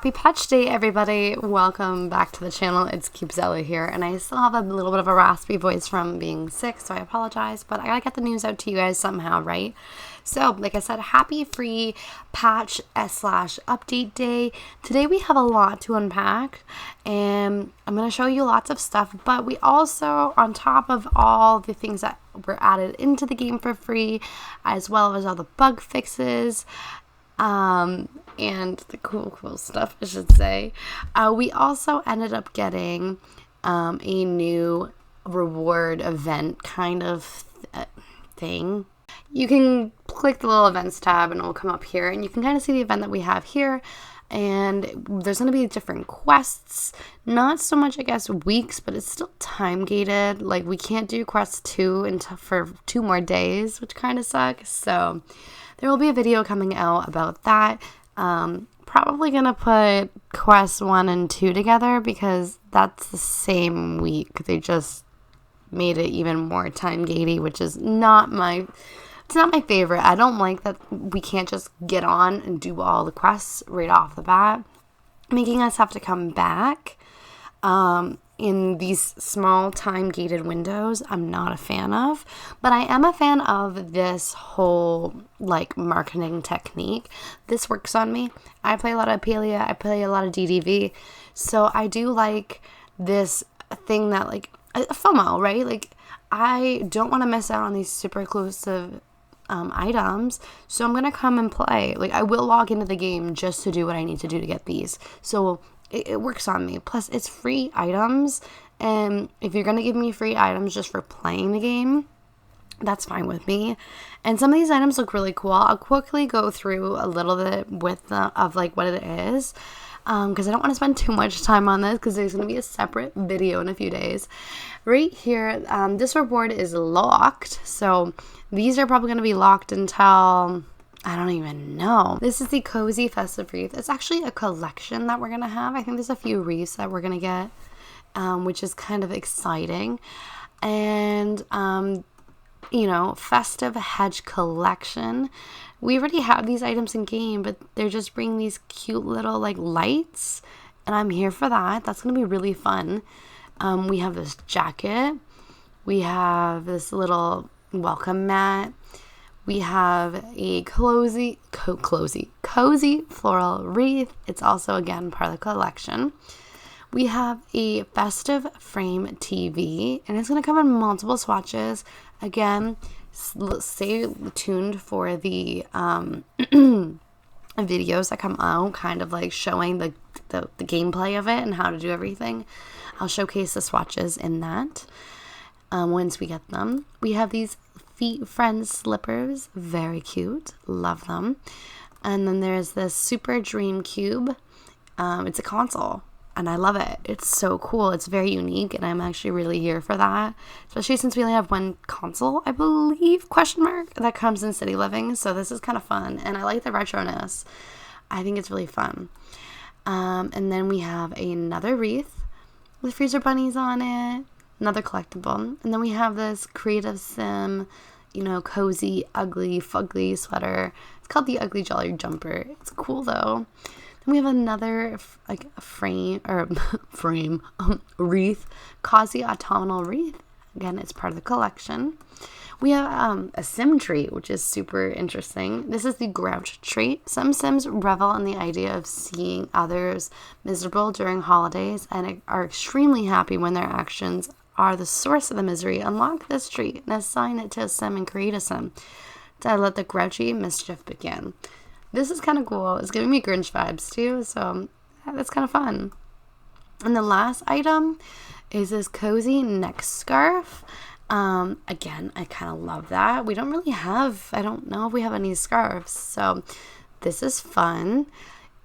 Happy Patch Day, everybody. Welcome back to the channel. It's Cubezella here, and I still have a little bit of a raspy voice from being sick, so I apologize, but I gotta get the news out to you guys somehow, right? So, like I said, happy free patch / update day. Today we have a lot to unpack, and I'm going to show you lots of stuff, but we also, on top of all the things that were added into the game for free, as well as all the bug fixes, and the cool stuff, I should say, we also ended up getting a new reward event kind of thing. You can click the little events tab and it will come up here, and you can kind of see the event that we have here, and there's going to be different quests, not so much I guess weeks, but it's still time gated. Like, we can't do quest 2 for 2 more days, which kind of sucks. So there will be a video coming out about that. Probably gonna put quest 1 and 2 together because that's the same week. They just made it even more time gatey, which is not my favorite. I don't like that we can't just get on and do all the quests right off the bat, making us have to come back in these small time gated windows. I'm not a fan of, but I am a fan of this whole like marketing technique. This works on me. I play a lot of Apelia, I play a lot of DDV, so I do like this thing that, like, FOMO, right? Like, I don't want to miss out on these super exclusive items, so I'm gonna come and play. Like, I will log into the game just to do what I need to do to get these, so it works on me. Plus, it's free items, and if you're gonna give me free items just for playing the game, that's fine with me. And some of these items look really cool. I'll quickly go through a little bit of like what it is, because I don't want to spend too much time on this because there's going to be a separate video in a few days. Right here, this reward is locked, so these are probably going to be locked until, I don't even know. This is the Cozy Festive Wreath. It's actually a collection that we're going to have. I think there's a few wreaths that we're going to get, which is kind of exciting. And you know, Festive Hedge Collection. We already have these items in game, but they're just bringing these cute little like lights, and I'm here for that. That's gonna be really fun. We have this jacket. We have this little welcome mat. We have a cozy floral wreath. It's also, again, part of the collection. We have a festive frame TV, and it's going to come in multiple swatches. Again, stay tuned for the videos that come out, kind of like showing the gameplay of it and how to do everything. I'll showcase the swatches in that once we get them. We have these Feet Friends slippers, very cute, love them. And then there's this Super Dream Cube. It's a console, and I love it. It's so cool. It's very unique, and I'm actually really here for that, especially since we only have one console, I believe, that comes in City Living. So this is kind of fun, and I like the retroness. I think it's really fun. And then we have another wreath with freezer bunnies on it, another collectible. And then we have this Creative Sim, you know, cozy, ugly, fugly sweater. It's called the Ugly Jolly Jumper. It's cool, though. We have another like wreath, Cozy Autumnal Wreath. Again, it's part of the collection. We have a sim trait, which is super interesting. This is the Grouch trait. Some Sims revel in the idea of seeing others miserable during holidays and are extremely happy when their actions are the source of the misery. Unlock this trait and assign it to a Sim and create a Sim to let the grouchy mischief begin. This is kind of cool. It's giving me Grinch vibes too, so that's kind of fun. And the last item is this cozy neck scarf. Again, I kind of love that. We don't really have, I don't know if we have any scarves, so this is fun.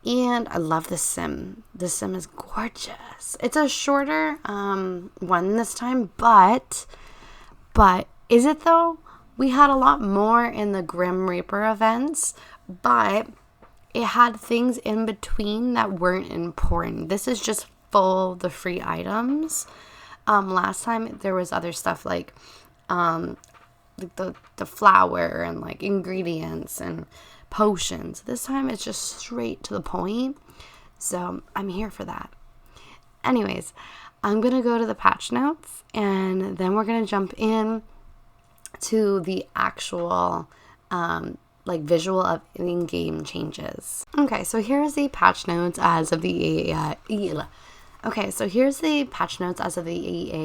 And I love the Sim. The Sim is gorgeous. It's a shorter one this time, but is it though? We had a lot more in the Grim Reaper events, but it had things in between that weren't important. This is just full the free items. Last time there was other stuff like the flour and like ingredients and potions. This time it's just straight to the point. So I'm here for that. Anyways, I'm going to go to the patch notes, and then we're going to jump in to the actual visual of in-game changes. Okay, so here's the patch notes as of the EA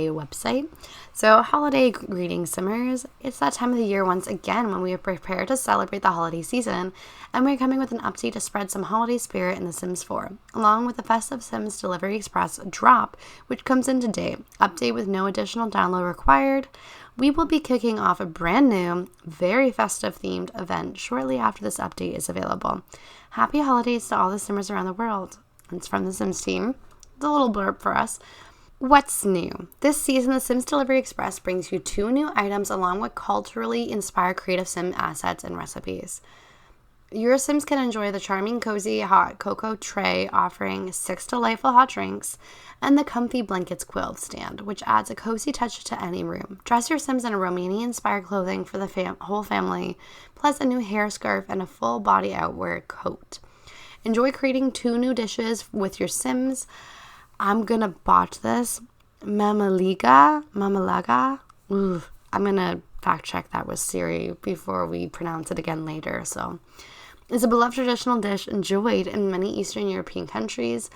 website. So holiday greetings, Simmers. It's that time of the year once again when we are prepared to celebrate the holiday season, and we're coming with an update to spread some holiday spirit in The Sims 4, along with the festive Sims Delivery Express drop, which comes in today. Update with no additional download required. We will be kicking off a brand new, very festive themed event shortly after this update is available. Happy holidays to all the Simmers around the world. It's from the Sims team. It's a little blurb for us. What's new? This season, the Sims Delivery Express brings you 2 new items along with culturally inspired creative Sim assets and recipes. Your Sims can enjoy the charming, cozy, hot cocoa tray offering 6 delightful hot drinks and the comfy blankets quilt stand, which adds a cozy touch to any room. Dress your Sims in a Romanian-inspired clothing for the whole family, plus a new hair scarf and a full body outwear coat. Enjoy creating 2 new dishes with your Sims. I'm gonna botch this. Mamalaga. I'm gonna fact check that with Siri before we pronounce it again later. So, it's a beloved traditional dish enjoyed in many Eastern European countries.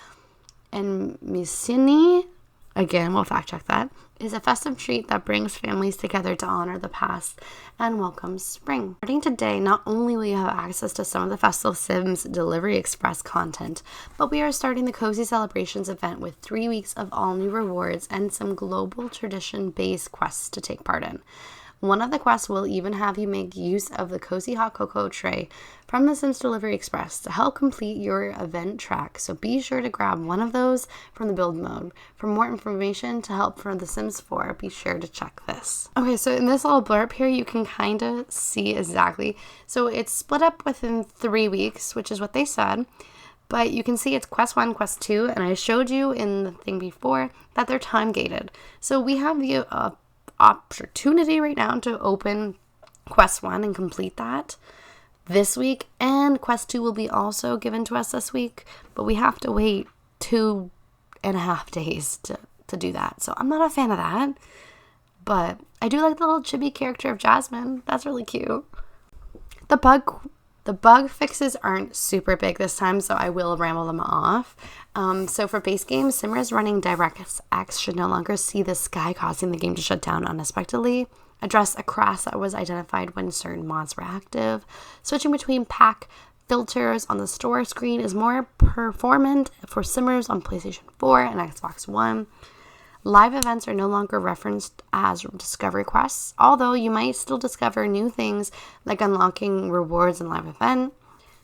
And Missini, again, we'll fact check that, is a festive treat that brings families together to honor the past and welcome spring. Starting today, not only will you have access to some of the festive Sims Delivery Express content, but we are starting the Cozy Celebrations event with 3 weeks of all new rewards and some global tradition-based quests to take part in. One of the quests will even have you make use of the cozy hot cocoa tray from the Sims Delivery Express to help complete your event track. So be sure to grab one of those from the build mode. For more information to help for The Sims 4, be sure to check this. Okay, so in this little blurb here, you can kind of see exactly. So it's split up within 3 weeks, which is what they said. But you can see it's quest 1, quest 2, and I showed you in the thing before that they're time gated. So we have the opportunity right now to open quest 1 and complete that this week, and quest 2 will be also given to us this week, but we have to wait 2.5 days to do that. So I'm not a fan of that, but I do like the little chibi character of Jasmine. That's really cute. The bug fixes aren't super big this time, so I will ramble them off. So for base game, Simmers running DirectX should no longer see the sky causing the game to shut down unexpectedly. Address a crash that was identified when certain mods were active. Switching between pack filters on the store screen is more performant for Simmers on PlayStation 4 and Xbox One. Live events are no longer referenced as discovery quests, although you might still discover new things like unlocking rewards in live event.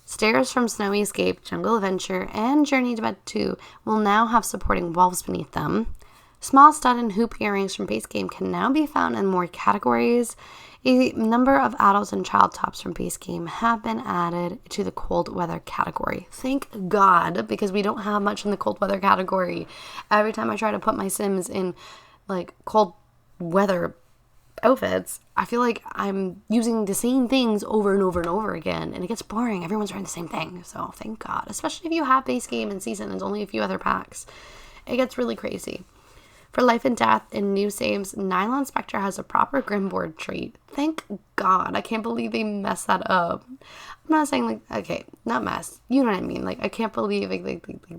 Stairs from Snowy Escape, Jungle Adventure, and Journey to Bed 2 will now have supporting walls beneath them. Small stud and hoop earrings from base game can now be found in more categories. A number of adults and child tops from base game have been added to the cold weather category. Thank God, because we don't have much in the cold weather category. Every time I try to put my Sims in like cold weather outfits, I feel like I'm using the same things over and over and over again, and it gets boring. Everyone's wearing the same thing. So thank God, especially if you have base game and season and only a few other packs. It gets really crazy. For Life and Death in new saves, Nylon Spectre has a proper Grimboard trait. Thank God. I can't believe they messed that up. I'm not saying like, okay, not mess. You know what I mean? Like, I can't believe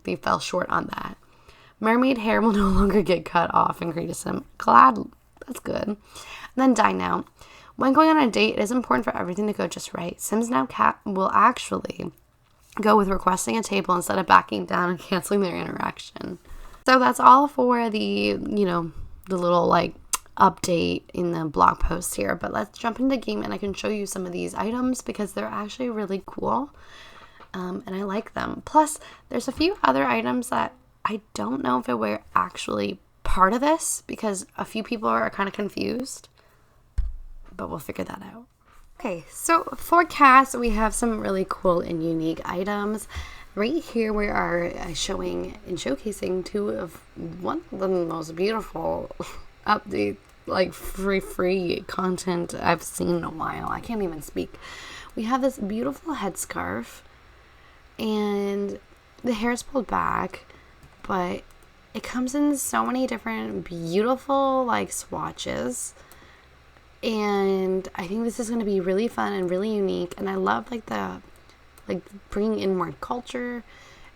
they fell short on that. Mermaid hair will no longer get cut off in Greatest Sim. Glad. That's good. And then Dine Out. When going on a date, it is important for everything to go just right. Sims Now Cat will actually go with requesting a table instead of backing down and canceling their interaction. So that's all for the little like update in the blog post here. But let's jump into the game and I can show you some of these items because they're actually really cool. And I like them. Plus, there's a few other items that I don't know if they were actually part of this because a few people are kind of confused. But we'll figure that out. Okay, so for cast, we have some really cool and unique items. Right here we are showing and showcasing one of the most beautiful update, like free content I've seen in a while. I can't even speak. We have this beautiful headscarf, and the hair is pulled back, but it comes in so many different beautiful like swatches. And I think this is going to be really fun and really unique. And I love like bringing in more culture.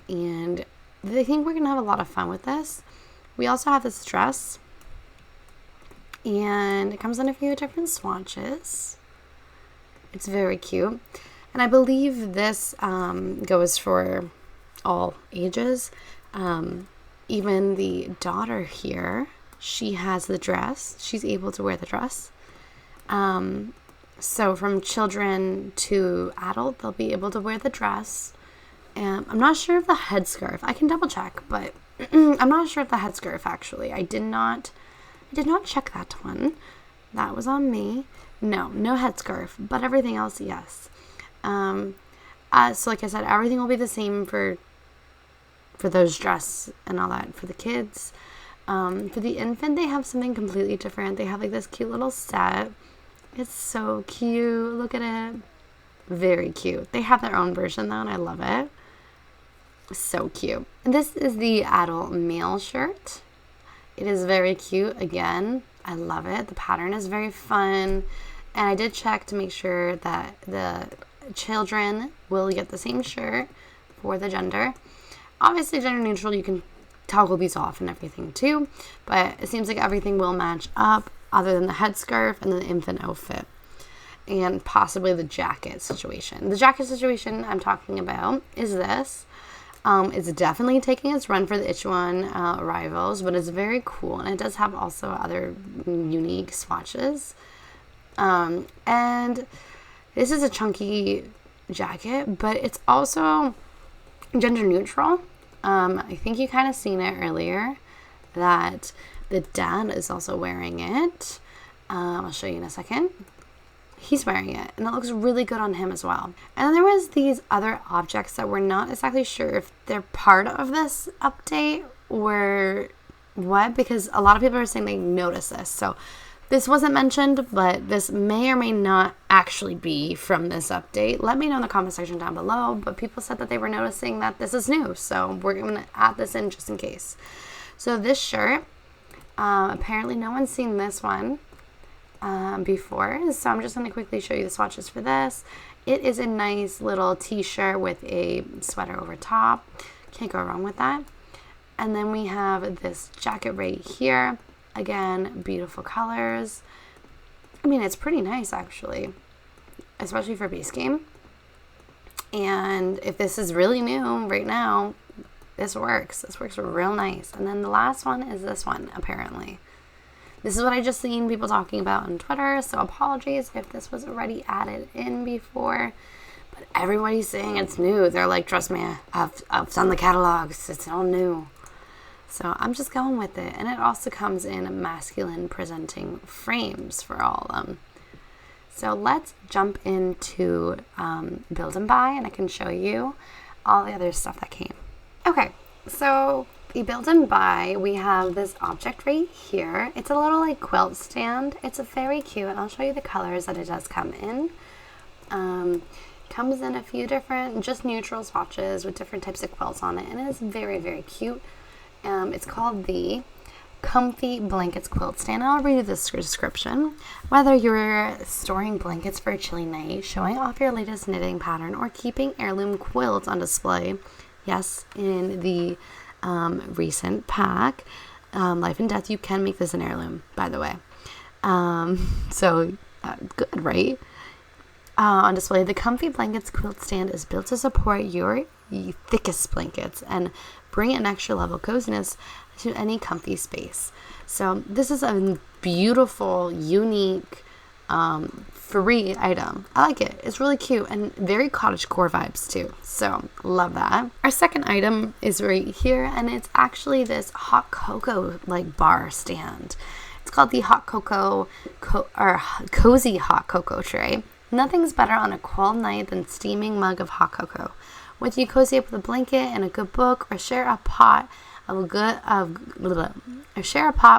And I think we're going to have a lot of fun with this. We also have this dress. And it comes in a few different swatches. It's very cute. And I believe this goes for all ages. Even the daughter here, she has the dress. She's able to wear the dress. So from children to adult, they'll be able to wear the dress. And I'm not sure of the headscarf. I can double check, but I'm not sure of the headscarf actually. I did not check that one. That was on me. No headscarf, but everything else, yes. So like I said, everything will be the same for those dress and all that for the kids. For the infant, they have something completely different. They have like this cute little set. It's so cute. Look at it. Very cute. They have their own version though, and I love it. So cute. And this is the adult male shirt. It is very cute. Again, I love it. The pattern is very fun. And I did check to make sure that the children will get the same shirt for the gender. Obviously, gender neutral, you can toggle these off and everything too. But it seems like everything will match up other than the headscarf and the infant outfit. And possibly the jacket situation. The jacket situation I'm talking about is this. It's definitely taking its run for the Ichuan arrivals, but it's very cool. And it does have also other unique swatches. And this is a chunky jacket, but it's also gender neutral. I think you kind of seen it earlier that the dad is also wearing it. I'll show you in a second. He's wearing it, and it looks really good on him as well. And then there was these other objects that we're not exactly sure if they're part of this update or what, because a lot of people are saying they notice this. So this wasn't mentioned, but this may or may not actually be from this update. Let me know in the comment section down below, but people said that they were noticing that this is new, so we're going to add this in just in case. So this shirt, apparently no one's seen this one before, so I'm just going to quickly show you the swatches for this. It is a nice little t-shirt with a sweater over top. Can't go wrong with that. And then we have this jacket right here. Again, beautiful colors. I mean, it's pretty nice actually, especially for base game. And if this is really new right now, this works. This works real nice. And then the last one is this one, apparently. This is what I just seen people talking about on Twitter, so apologies if this was already added in before. But everybody's saying it's new. They're like, trust me, I've done the catalogs. It's all new. So I'm just going with it. And it also comes in masculine presenting frames for all of them. So let's jump into build and buy, and I can show you all the other stuff that came. Okay, so the build and buy, we have this object right here. It's a little like quilt stand. It's very cute. I'll show you the colors that it does come in. Comes in a few different just neutral swatches with different types of quilts on it, and it is very, very cute. It's called the Comfy Blankets Quilt Stand. I'll read you this description. Whether you're storing blankets for a chilly night, showing off your latest knitting pattern, or keeping heirloom quilts on display, yes, in the recent pack, Life and Death, you can make this an heirloom, by the way. So good, right? On display, the Comfy Blankets Quilt Stand is built to support your thickest blankets and bring an extra level of coziness to any comfy space. So this is a beautiful, unique, free item. I like it. It's really cute and very cottagecore vibes too. So love that. Our second item is right here, and it's actually this hot cocoa like bar stand. It's called the hot cocoa or cozy hot cocoa tray. Nothing's better on a cold night than steaming mug of hot cocoa. Whether you cozy up with a blanket and a good book, or share a pot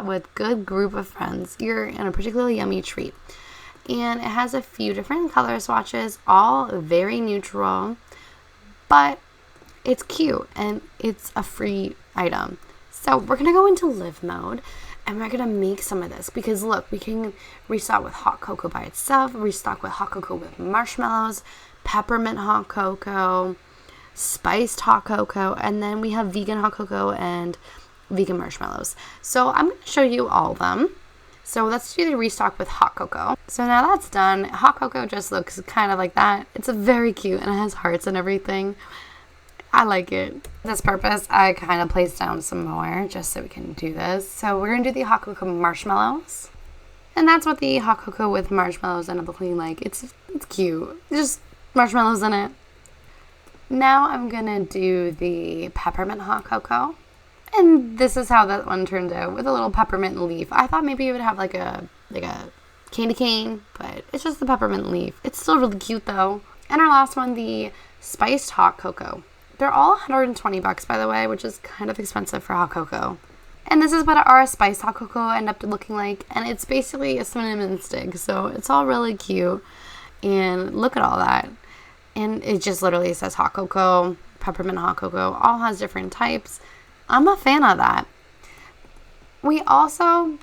with good group of friends, you're in a particularly yummy treat. And it has a few different color swatches, all very neutral, but It's cute and it's a free item. So we're going to go into live mode and we're going to make some of this because look, we can restock with hot cocoa by itself, restock with hot cocoa with marshmallows, peppermint hot cocoa, spiced hot cocoa, and then we have vegan hot cocoa and vegan marshmallows. So I'm going to show you all of them. So let's do the restock with hot cocoa. So now that's done. Hot cocoa just looks kind of like that. It's very cute and it has hearts and everything. I like it. For this purpose, I kind of placed down some more just so we can do this. So we're going to do the hot cocoa marshmallows. And that's what the hot cocoa with marshmallows end up looking like. It's cute. Just marshmallows in it. Now I'm going to do the peppermint hot cocoa. And this is how that one turned out with a little peppermint leaf. I thought maybe it would have like a candy cane, but it's just the peppermint leaf. It's still really cute though. And our last one, the spiced hot cocoa. They're all $120 by the way, which is kind of expensive for hot cocoa. And this is what our spiced hot cocoa ended up looking like. And it's basically a cinnamon stick. So it's all really cute. And look at all that. And it just literally says hot cocoa, peppermint hot cocoa, all has different types. I'm a fan of that. We also end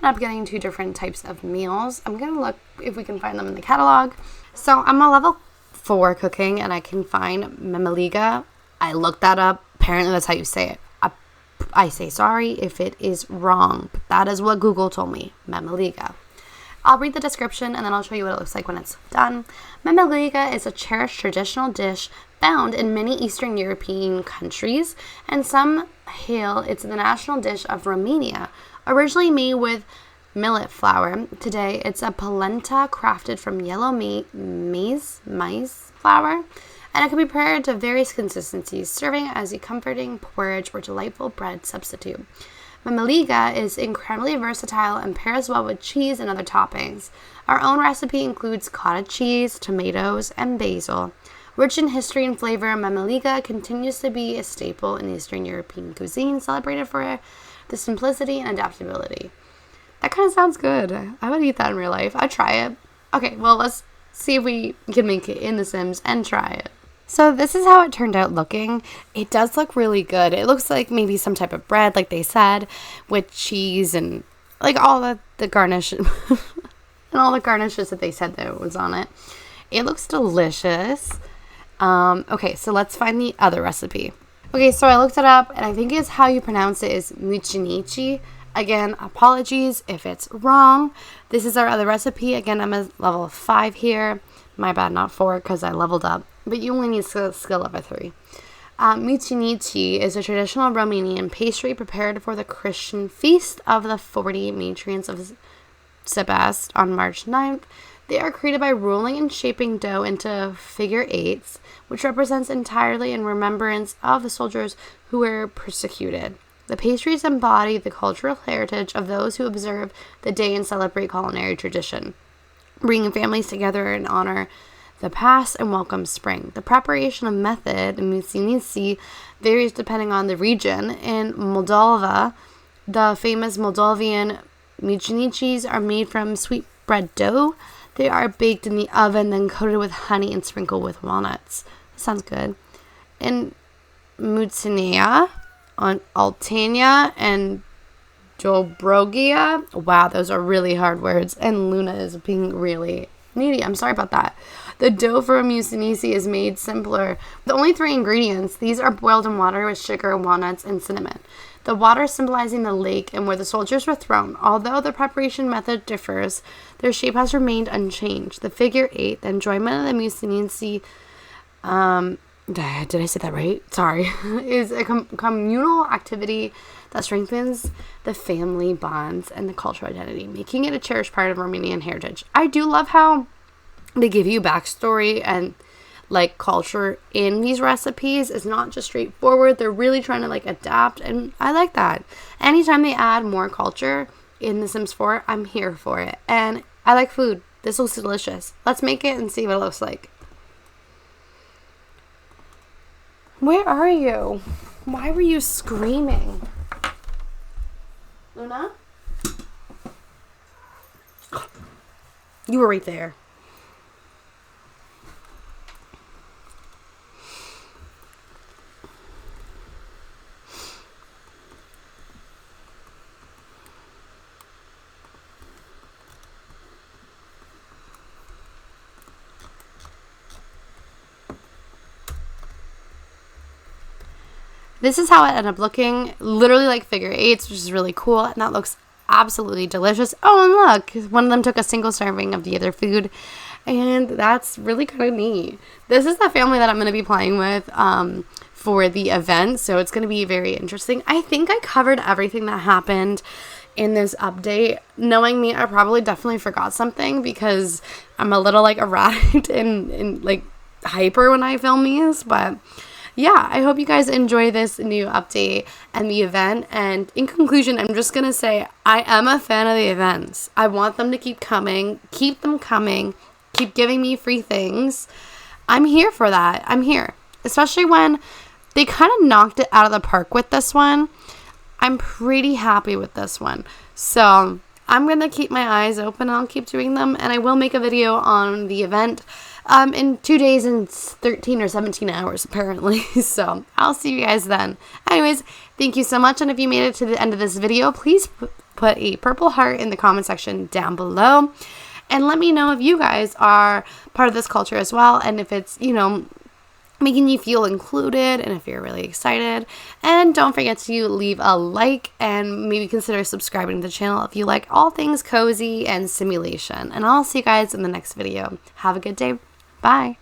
up getting 2 different types of meals. I'm going to look if we can find them in the catalog. So I'm a level 4 cooking and I can find memeliga. I looked that up. Apparently that's how you say it. I say sorry if it is wrong, but that is what Google told me, memeliga. I'll read the description and then I'll show you what it looks like when it's done. Memeliga is a cherished traditional dish found in many Eastern European countries, and some hail it's the national dish of Romania. Originally made with millet flour, today it's a polenta crafted from yellow maize flour, and it can be prepared to various consistencies, serving as a comforting porridge or delightful bread substitute. Memeliga is incredibly versatile and pairs well with cheese and other toppings. Our own recipe includes cottage cheese, tomatoes, and basil. Rich in history and flavor, memeliga continues to be a staple in Eastern European cuisine, celebrated for the simplicity and adaptability. That kind of sounds good. I would eat that in real life. I'd try it. Okay, well, let's see if we can make it in The Sims and try it. So this is how it turned out looking. It does look really good. It looks like maybe some type of bread, like they said, with cheese and like all the garnish and all the garnishes that they said that was on it. It looks delicious. Okay, so let's find the other recipe. Okay, so I looked it up and I think it's how you pronounce it is mucinici. Again, apologies if it's wrong. This is our other recipe. Again, I'm a level 5 here. My bad, not 4 because I leveled up. But you only need skill level 3. Mucinici is a traditional Romanian pastry prepared for the Christian feast of the 40 matrons of Sebast on March 9th. They are created by rolling and shaping dough into figure 8s, which represents entirely in remembrance of the soldiers who were persecuted. The pastries embody the cultural heritage of those who observe the day and celebrate culinary tradition, bringing families together in honor the past and welcome spring. The preparation of method in mucinici varies depending on the region. In Moldova, the famous Moldovan mucinicis are made from sweet bread dough. They are baked in the oven, then coated with honey and sprinkled with walnuts. That sounds good. In Mucinia, on Altania, and Dobrogia, wow, those are really hard words. And Luna is being really needy. I'm sorry about that. The dough for a mucinici is made simpler. The only 3 ingredients. These are boiled in water with sugar, walnuts, and cinnamon. The water symbolizing the lake and where the soldiers were thrown. Although the preparation method differs, their shape has remained unchanged. The figure 8, the enjoyment of the mucinici, did I say that right? Sorry. Is a communal activity that strengthens the family bonds and the cultural identity, making it a cherished part of Romanian heritage. I do love how they give you backstory and like culture in these recipes. It's not just straightforward. They're really trying to like adapt, and I like that. Anytime they add more culture in The Sims 4, I'm here for it. And I like food. This looks delicious. Let's make it and see what it looks like. Where are you? Why were you screaming? Luna? You were right there. this is how it ended up looking. Literally like figure eights, which is really cool. And that looks absolutely delicious. Oh, and look, one of them took a single serving of the other food. And that's really kind of neat. This is the family that I'm going to be playing with for the event. So it's going to be very interesting. I think I covered everything that happened in this update. Knowing me, I probably definitely forgot something because I'm a little like erratic and like hyper when I film these. But yeah, I hope you guys enjoy this new update and the event. And in conclusion, I'm just going to say I am a fan of the events. I want them to keep coming. Keep them coming. Keep giving me free things. I'm here for that. I'm here. Especially when they kind of knocked it out of the park with this one. I'm pretty happy with this one. So I'm going to keep my eyes open. I'll keep doing them. And I will make a video on the event in 2 days and 13 or 17 hours, apparently. So I'll see you guys then. Anyways, thank you so much. And if you made it to the end of this video, please put a purple heart in the comment section down below. And let me know if you guys are part of this culture as well. And if it's, you know, making you feel included and if you're really excited. And don't forget to leave a like and maybe consider subscribing to the channel if you like all things cozy and simulation. And I'll see you guys in the next video. Have a good day. Bye.